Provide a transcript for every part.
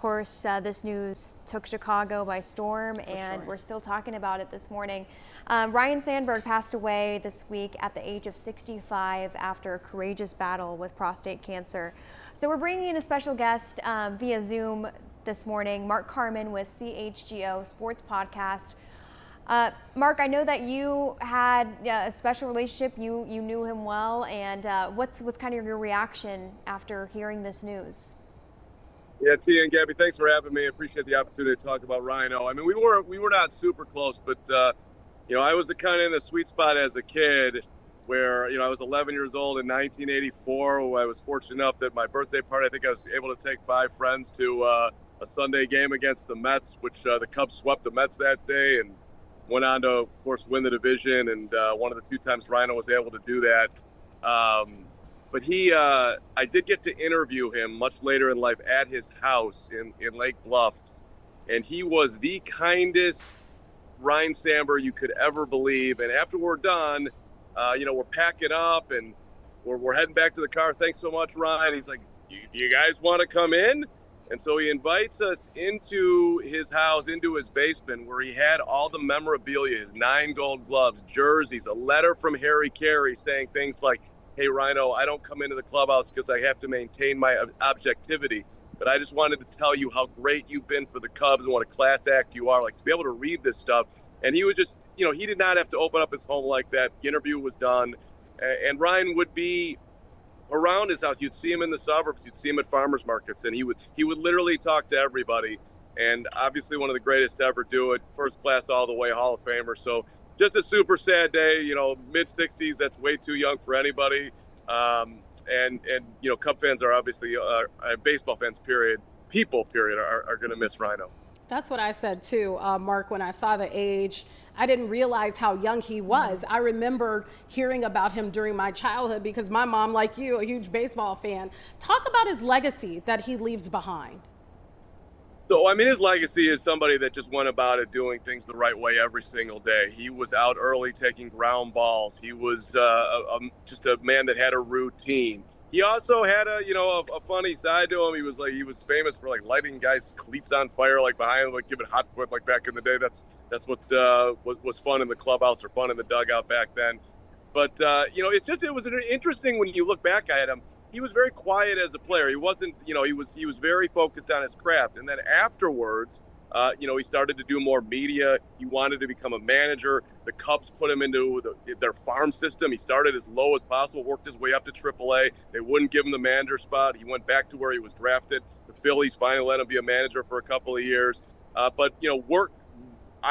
course, this news took Chicago by storm, and we're still talking about it this morning. Ryne Sandberg passed away this week at the age of 65 after a courageous battle with prostate cancer. So we're bringing in a special guest via Zoom this morning, Mark Carman with CHGO Sports Podcast. Mark, I know that you had a special relationship. You knew him well, and what's kind of your reaction after hearing this news? Yeah, Tia and Gabby, thanks for having me. I appreciate the opportunity to talk about Ryno. I mean, we were not super close, but I was kind of in the sweet spot as a kid, where I was 11 years old in 1984. I was fortunate enough that my birthday party, I think I was able to take 5 friends to a Sunday game against the Mets, which the Cubs swept the Mets that day and went on to, of course, win the division. And one of the 2 times Ryno was able to do that. But I did get to interview him much later in life at his house in Lake Bluff. And he was the kindest Ryne Sandberg you could ever believe. And after we're done, we're packing up and we're heading back to the car. Thanks so much, Ryne. He's like, do you guys want to come in? And so he invites us into his house, into his basement, where he had all the memorabilia, his 9 gold gloves, jerseys, a letter from Harry Carey saying things like, hey, Ryno, I don't come into the clubhouse because I have to maintain my objectivity, but I just wanted to tell you how great you've been for the Cubs and what a class act you are. Like, to be able to read this stuff. And he was just, he did not have to open up his home like that. The interview was done. And Ryne would be around his house. You'd see him in the suburbs. You'd see him at farmers markets. And he would literally talk to everybody. And obviously one of the greatest to ever do it. First class all the way, Hall of Famer. So just a super sad day, mid-60s. That's way too young for anybody. And Cub fans are obviously, baseball fans, period, are going to miss Ryno. That's what I said too, Mark, when I saw the age. I didn't realize how young he was. I remember hearing about him during my childhood because my mom, like you, a huge baseball fan. Talk about his legacy that he leaves behind. So, I mean, his legacy is somebody that just went about it doing things the right way every single day. He was out early taking ground balls. He was just a man that had a routine. He also had a funny side to him. He was famous for lighting guys' cleats on fire behind him, giving hot foot back in the day. That's what was fun in the clubhouse or fun in the dugout back then. But it was interesting when you look back at him. He was very quiet as a player. He wasn't, he was very focused on his craft. And then afterwards, he started to do more media. He wanted to become a manager. The Cubs put him into their farm system. He started as low as possible, worked his way up to AAA. They wouldn't give him the manager spot. He went back to where he was drafted. The Phillies finally let him be a manager for a couple of years. I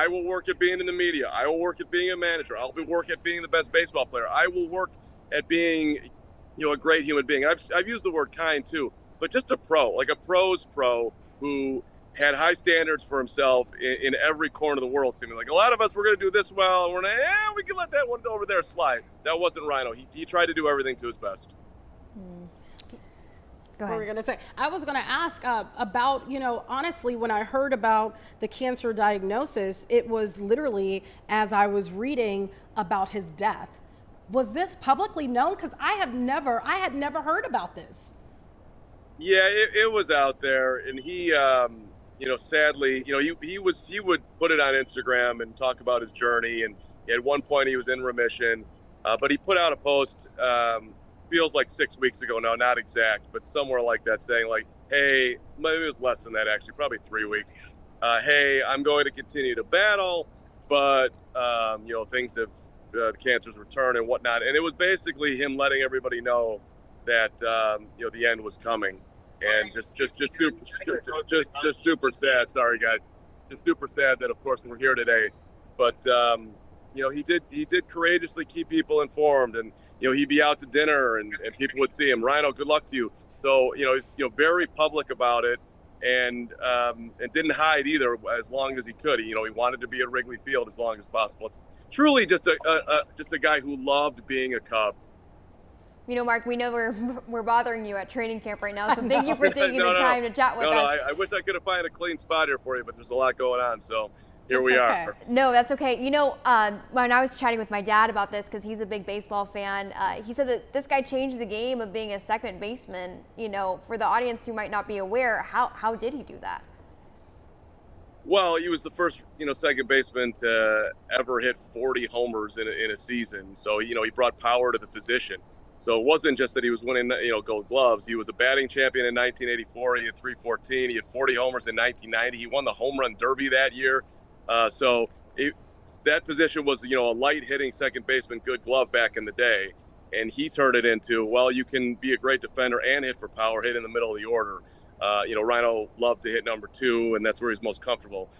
will work at being in the media. I will work at being a manager. I'll work at being the best baseball player. I will work at being a great human being. I've used the word kind too, but just a pro, like a pro's pro who had high standards for himself in every corner of the world. Seeming like a lot of us, we're going to do this well. And we can let that one over there slide. That wasn't Ryno. He tried to do everything to his best. Go ahead. What were we going to say? I was going to ask about, honestly, when I heard about the cancer diagnosis, it was literally as I was reading about his death. Was this publicly known? Because I had never heard about this. Yeah, it was out there, and he, sadly, he would put it on Instagram and talk about his journey, and at one point he was in remission, but he put out a post, feels like 6 weeks ago now, not exact, but somewhere like that, saying hey, maybe it was less than that actually, probably 3 weeks. Hey, I'm going to continue to battle, but things have. The cancer's return and whatnot, and it was basically him letting everybody know that the end was coming, and just super sad. Sorry, guys, just super sad that of course we're here today, but he did courageously keep people informed, and he'd be out to dinner and people would see him. Ryno, good luck to you. So he's very public about it, and didn't hide either as long as he could. He wanted to be at Wrigley Field as long as possible. It's truly just a guy who loved being a Cub. Mark, we know we're bothering you at training camp right now, so thank you for taking the time to chat with us. I wish I could have found a clean spot here for you, but there's a lot going on. So, here we okay. are. No, that's okay. You know, when I was chatting with my dad about this, because he's a big baseball fan, he said that this guy changed the game of being a second baseman. You know, for the audience who might not be aware, how did he do that? Well, he was the first, second baseman to ever hit 40 homers in a season. So, he brought power to the position. So it wasn't just that he was winning, Gold Gloves. He was a batting champion in 1984. He had 314. He had 40 homers in 1990. He won the home run derby that year. That position was, a light hitting second baseman, good glove back in the day. And he turned it into, well, you can be a great defender and hit for power, hit in the middle of the order. Ryno loved to hit number 2, and that's where he's most comfortable.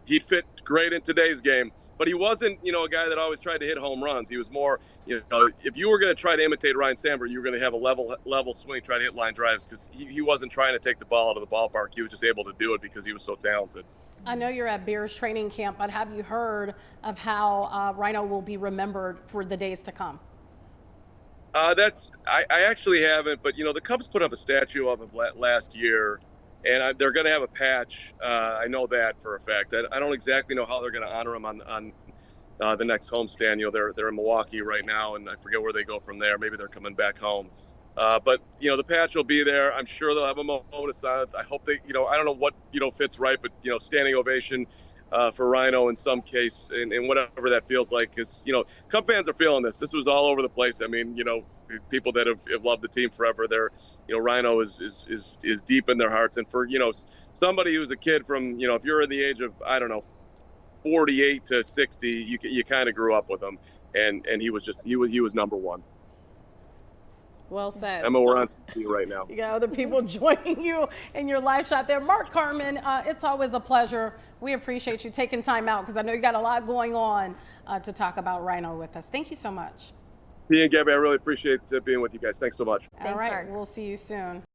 He'd fit great in today's game, but he wasn't, a guy that always tried to hit home runs. He was more, if you were going to try to imitate Ryne Sandberg, you were going to have a level swing, try to hit line drives, because he wasn't trying to take the ball out of the ballpark. He was just able to do it because he was so talented. I know you're at Bears training camp, but have you heard of how Ryno will be remembered for the days to come? I actually haven't, but the Cubs put up a statue of him last year, and they're going to have a patch. I know that for a fact. I don't exactly know how they're going to honor him on the next homestand. They're in Milwaukee right now, and I forget where they go from there. Maybe they're coming back home. But the patch will be there. I'm sure they'll have a moment of silence. I hope they, I don't know what fits right, but standing ovation for Ryno in some case, and whatever that feels like, because Cub fans are feeling this. This was all over the place. I mean, people that have loved the team forever, they're Ryno is deep in their hearts. And for somebody who's a kid from if you're in the age of 48 to 60, you kind of grew up with him, and he was number 1. Well said. Emma, we're on TV right now. You got other people joining you in your live shot there. Mark Carman, it's always a pleasure. We appreciate you taking time out, because I know you got a lot going on to talk about Ryno with us. Thank you so much. T and Gabby, I really appreciate being with you guys. Thanks so much. All right, Mark. we'll see you soon.